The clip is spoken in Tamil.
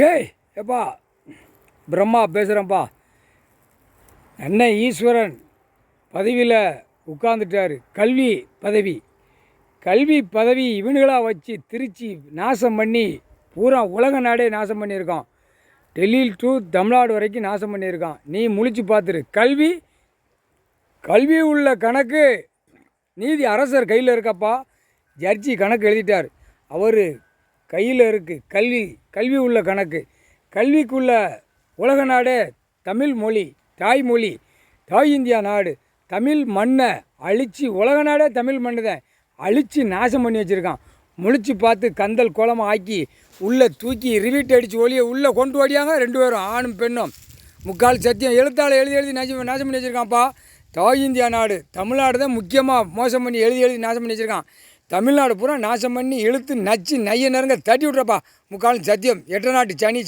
ஷே எப்பா பிரம்மா பேசுகிறேன்ப்பா. அண்ணன் ஈஸ்வரன் பதவியில் உட்கார்ந்துட்டார். கல்வி பதவி இவனுங்களாக வச்சு திருச்சி நாசம் பண்ணி பூரா உலக நாடே நாசம் பண்ணியிருக்கான். டெல்லியில் டு தமிழ்நாடு வரைக்கும் நாசம் பண்ணியிருக்கான். நீ முழிச்சு பார்த்துரு. கல்வி உள்ள கணக்கு நீதி அரசர் கையில் இருக்கப்பா. ஜட்ஜி கணக்கு எழுதிட்டார். அவர் கையில் இருக்குது கல்வி உள்ள கணக்கு. கல்விக்குள்ள உலக நாடே தமிழ் மொழி, தாய்மொழி, தாய் இந்தியா நாடு. தமிழ் மண்ணை அழித்து உலக நாடே தமிழ் மண்ணு தான் அழித்து நாசம் பண்ணி வச்சுருக்கான். முழிச்சு பார்த்து கந்தல் கோலமாக ஆக்கி உள்ளே தூக்கி ரிவீட் அடித்து ஒளியை உள்ளே கொண்டு ஓடியாங்க. 2 பேரும் ஆணும் பெண்ணும். முக்கால் சத்தியம் எழுத்தால் எழுதி நாசம் பண்ணி வச்சுருக்கான்ப்பா. தாய் இந்தியா நாடு தமிழ்நாடு தான் முக்கியமாக மோசம் பண்ணி எழுதி நாசம் பண்ணி வச்சுருக்கான். தமிழ்நாடு பூரா நாசம் பண்ணி இழுத்து நச்சு நைய நெருங்க தட்டி விட்றப்பா. முக்காலும் சத்தியம் 8 நாட்டு சனி